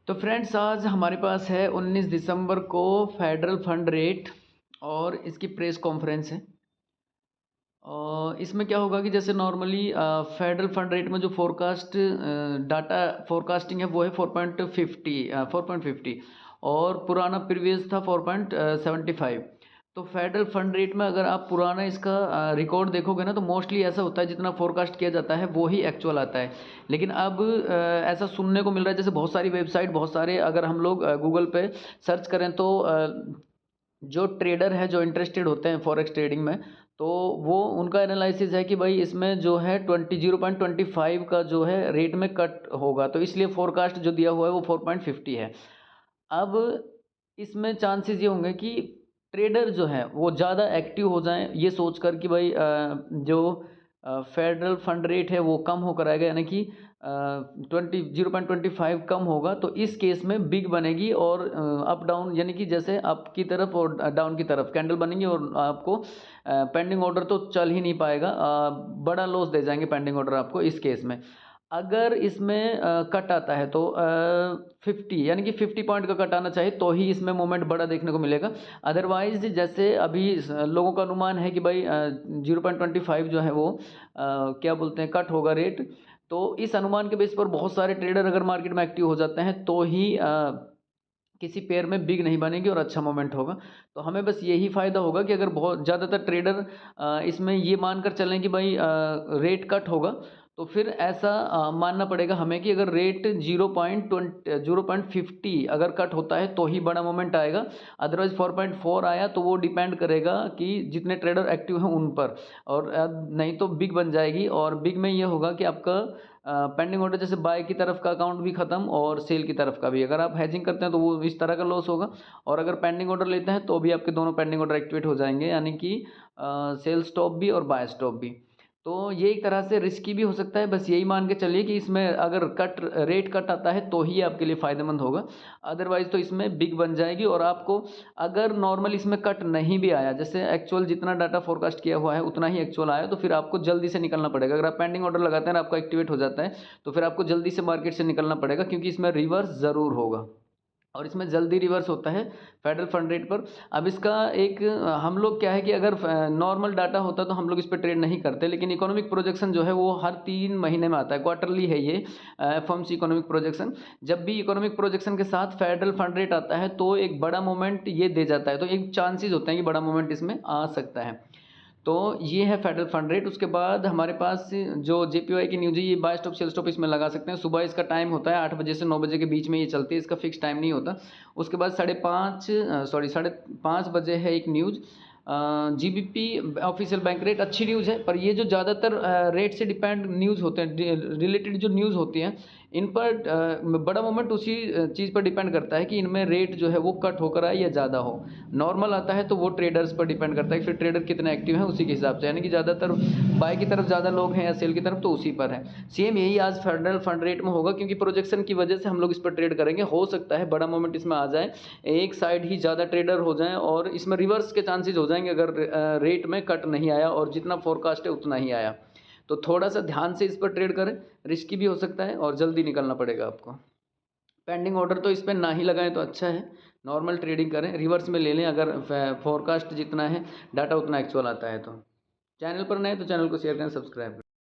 तो फ्रेंड्स आज हमारे पास है 19 दिसंबर को फेडरल फंड रेट और इसकी प्रेस कॉन्फ्रेंस है। और इसमें क्या होगा कि जैसे नॉर्मली फेडरल फंड रेट में जो फोरकास्ट डाटा फोरकास्टिंग है वो है 4.50 और पुराना प्रीवियस था 4.75। तो फेडरल फंड रेट में अगर आप पुराना इसका रिकॉर्ड देखोगे ना तो मोस्टली ऐसा होता है जितना फोरकास्ट किया जाता है वो ही एक्चुअल आता है। लेकिन अब ऐसा सुनने को मिल रहा है जैसे बहुत सारी वेबसाइट बहुत सारे अगर हम लोग गूगल पे सर्च करें तो जो ट्रेडर है जो इंटरेस्टेड होते हैं फॉरेक्स ट्रेडिंग में तो वो उनका एनालिसिस है कि भाई इसमें जो है 0.25 का जो है रेट में कट होगा, तो इसलिए फोरकास्ट जो दिया हुआ है वो 4.50 है। अब इसमें चांसेस ये होंगे कि ट्रेडर जो है वो ज़्यादा एक्टिव हो जाएं ये सोचकर कि भाई जो फेडरल फंड रेट है वो कम होकर आएगा, यानी कि 0.25 कम होगा, तो इस केस में बिग बनेगी और अप डाउन यानी कि जैसे अप की तरफ और डाउन की तरफ कैंडल बनेंगी और आपको पेंडिंग ऑर्डर तो चल ही नहीं पाएगा, बड़ा लॉस दे जाएंगे पेंडिंग ऑर्डर आपको इस केस में। अगर इसमें कट आता है तो 50 यानी कि 50 पॉइंट का कट आना चाहिए तो ही इसमें मोमेंट बड़ा देखने को मिलेगा। अदरवाइज जैसे अभी लोगों का अनुमान है कि भाई 0.25 जो है वो क्या बोलते हैं कट होगा रेट, तो इस अनुमान के बेस पर बहुत सारे ट्रेडर अगर मार्केट में एक्टिव हो जाते हैं तो ही किसी पेयर में बिग नहीं बनेगी और अच्छा मोमेंट होगा। तो हमें बस यही फ़ायदा होगा कि अगर बहुत ज़्यादातर ट्रेडर इसमें ये मानकर चलें कि भाई रेट कट होगा, तो फिर ऐसा मानना पड़ेगा हमें कि अगर रेट 0.50 अगर कट होता है तो ही बड़ा मोमेंट आएगा। अदरवाइज 4.4 आया तो वो डिपेंड करेगा कि जितने ट्रेडर एक्टिव हैं उन पर, और नहीं तो बिग बन जाएगी। और बिग में ये होगा कि आपका पेंडिंग ऑर्डर जैसे बाय की तरफ का अकाउंट भी खत्म और सेल की तरफ का भी, अगर आप हैजिंग करते हैं तो वो इस तरह का लॉस होगा, और अगर पेंडिंग ऑर्डर लेते हैं तो भी आपके दोनों पेंडिंग ऑर्डर एक्टिवेट हो जाएंगे, यानी कि सेल स्टॉप भी और बाय स्टॉप भी। तो ये एक तरह से रिस्की भी हो सकता है, बस यही मान के चलिए कि इसमें अगर रेट कट आता है तो ही आपके लिए फ़ायदेमंद होगा, अदरवाइज तो इसमें बिग बन जाएगी। और आपको अगर नॉर्मल इसमें कट नहीं भी आया, जैसे एक्चुअल जितना डाटा फोरकास्ट किया हुआ है उतना ही एक्चुअल आया, तो फिर आपको जल्दी से निकलना पड़ेगा। अगर आप पेंडिंग ऑर्डर लगाते हैं आपका एक्टिवेट हो जाता है तो फिर आपको जल्दी से मार्केट से निकलना पड़ेगा, क्योंकि इसमें रिवर्स ज़रूर होगा और इसमें जल्दी रिवर्स होता है फेडरल फंड रेट पर। अब इसका एक हम लोग क्या है कि अगर नॉर्मल डाटा होता तो हम लोग इस पर ट्रेड नहीं करते, लेकिन इकोनॉमिक प्रोजेक्शन जो है वो हर 3 महीने में आता है, क्वार्टरली है ये एफओएमसी इकोनॉमिक प्रोजेक्शन। जब भी इकोनॉमिक प्रोजेक्शन के साथ फेडरल फंड रेट आता है तो एक बड़ा मोमेंट ये दे जाता है, तो एक चांसेस होते हैं कि बड़ा मोमेंट इसमें आ सकता है। तो ये है फेडरल फंड रेट। उसके बाद हमारे पास जो जेपीवाई की न्यूज़ है ये बाय स्टॉप सेल स्टॉप इसमें लगा सकते हैं। सुबह इसका टाइम होता है 8 बजे से 9 बजे के बीच में ये चलती है, इसका फिक्स टाइम नहीं होता। उसके बाद 5:30 बजे है एक news GBP official bank rate, अच्छी न्यूज़ है, पर ये जो ज़्यादातर रेट से डिपेंड न्यूज़ होते हैं, रिलेटेड जो न्यूज़ होती हैं इन पर बड़ा मोमेंट उसी चीज़ पर डिपेंड करता है कि इनमें रेट जो है वो कट होकर आए या ज़्यादा हो। नॉर्मल आता है तो वो ट्रेडर्स पर डिपेंड करता है कि फिर ट्रेडर कितने एक्टिव हैं उसी के हिसाब से, यानी कि ज़्यादातर बाय की तरफ ज़्यादा लोग हैं या सेल की तरफ, तो उसी पर है। सेम यही आज फेडरल फंड रेट में होगा, क्योंकि प्रोजेक्शन की वजह से हम लोग इस पर ट्रेड करेंगे। हो सकता है बड़ा मोमेंट इसमें आ जाए, एक साइड ही ज़्यादा ट्रेडर हो जाएं और इसमें रिवर्स के चांसेस हो जाएंगे अगर रेट में कट नहीं आया और जितना फोरकास्ट है उतना ही आया। तो थोड़ा सा ध्यान से इस पर ट्रेड करें, रिस्की भी हो सकता है और जल्दी निकलना पड़ेगा आपको। पेंडिंग ऑर्डर तो इस पर ना ही लगाएं तो अच्छा है, नॉर्मल ट्रेडिंग करें, रिवर्स में ले लें अगर फोरकास्ट जितना है डाटा उतना एक्चुअल आता है। तो चैनल पर नए तो चैनल को शेयर करें, सब्सक्राइब करें।